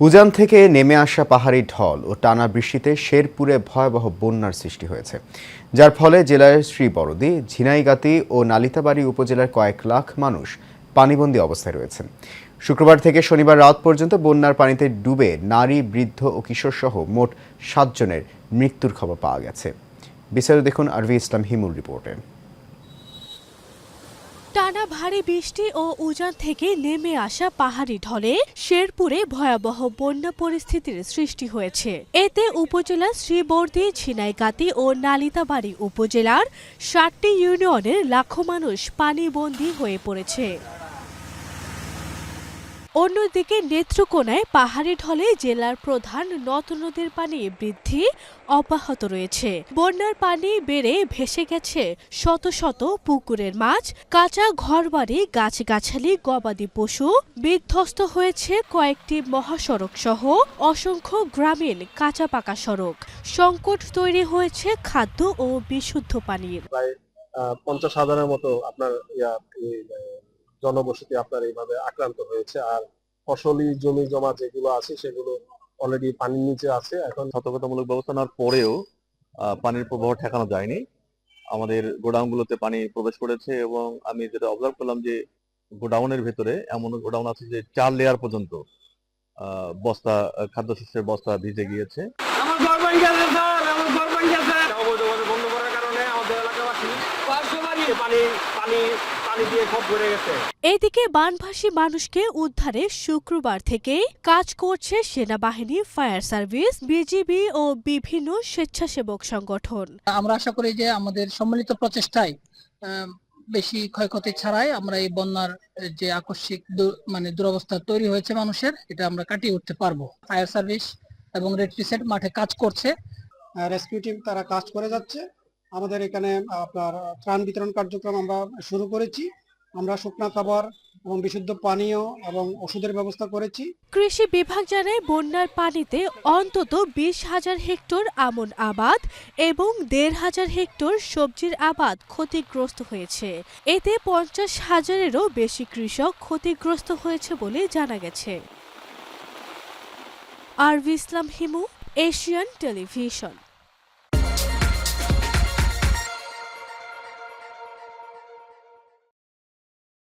উজান থেকে নেমে আসা পাহাড়ি ঢল ও টানা বৃষ্টিতে শেরপুরে ভয়াবহ বন্যার সৃষ্টি হয়েছে, যার ফলে জেলার শ্রীবরদী, ঝিনাইগাতী ও নালিতাবাড়ী উপজেলার কয়েক লাখ মানুষ পানিবন্দী অবস্থায় রয়েছেন। শুক্রবার থেকে শনিবার রাত পর্যন্ত বন্যার পানিতে ডুবে নারী, বৃদ্ধ ও কিশোরসহ মোট 7 জনের মৃত্যুর খবর পাওয়া গেছে। বিস্তারিত দেখুন আরভি ইসলাম হিমুর রিপোর্টে। টানা ভারী বৃষ্টি ও উজান থেকে নেমে আসা পাহাড়ি ঢলে শেরপুরে ভয়াবহ বন্যা পরিস্থিতির সৃষ্টি হয়েছে। এতে উপজেলার শ্রীবরদী, ঝিনাইগাতী ও নালিতাবাড়ী উপজেলার 7টি ইউনিয়নের লাখো মানুষ পানিবন্দী হয়ে পড়েছে। অন্যদিকে নেত্রকোনায় পাহাড়ি ঢলে জেলার প্রধান নদ নদীর পানি বৃদ্ধি অব্যাহত রয়েছে। বন্যার পানি বেড়ে ভেসে গেছে শত শত পুকুরের মাছ, কাঁচা ঘরবাড়ি, গাছগাছালি, গবাদি পশু, বিধ্বস্ত হয়েছে কয়েকটি মহাসড়ক সহ অসংখ্য গ্রামীণ কাঁচা পাকা সড়ক। সংকট তৈরি হয়েছে খাদ্য ও বিশুদ্ধ পানির। প্রায় 50,000-এর মতো আপনার জনবসতি আপনার এইভাবে আক্রান্ত হয়েছে। আর ফসলি জমি জমা যেগুলো আছে সেগুলো অলরেডি পানির নিচে আছে। এখন সতর্কতামূলক ব্যবস্থা নেওয়ার পরেও পানির প্রবাহ ঠেকানো যায়নি। আমাদের গোডাউনগুলোতে পানি প্রবেশ করেছে এবং আমি যেটা অবজার্ভ করলাম যে গোডাউনের ভেতরে এমন গোডাউন আছে যে 4 লেয়ার পর্যন্ত বস্তা, খাদ্যশস্যের বস্তা ভিজে গিয়েছে। আমার ঘর ভাঙে গেছে স্যার, আমার ঘর ভাঙে গেছে। অবৈধভাবে বন্ধ করার কারণে আমাদের এলাকাবাসী পানি দিয়ে সব ভরে গেছে। এদিকে বানভাসী মানুষকে উদ্ধারে শুক্রবার থেকে কাজ করছে সেনাবাহিনী, ফায়ার সার্ভিস, বিজিবি ও বিভিন্ন স্বেচ্ছাসেবক সংগঠন। আমরা আশা করি যে আমাদের সম্মিলিত প্রচেষ্টায় বেশি ক্ষয়ক্ষতি ছাড়াই আমরা এই বন্যার যে আকস্মিক দুরবস্থা তৈরি হয়েছে মানুষের, এটা আমরা কাটিয়ে উঠতে পারবো। ফায়ার সার্ভিস এবং রেড ক্রিসেন্ট মাঠে কাজ করছে, রেস্কিউ টিম তারা কাজ করে যাচ্ছে। আমাদের এখানে আপনার ত্রাণ বিতরণ কার্যক্রম আমরা শুরু করেছি। আমরা শুকনা খাবার এবং বিশুদ্ধ পানীয় এবং ওষুধের ব্যবস্থা করেছি। কৃষি বিভাগ জানায় বন্যার পানিতে অন্তত 20,000 হেক্টর আমন আবাদ এবং 1,500 হেক্টর সবজির আবাদ ক্ষতিগ্রস্ত হয়েছে। এতে 50,000-এরও বেশি কৃষক ক্ষতিগ্রস্ত হয়েছে বলে জানা গেছে। আরভি ইসলাম হিমু, এশিয়ান টেলিভিশন।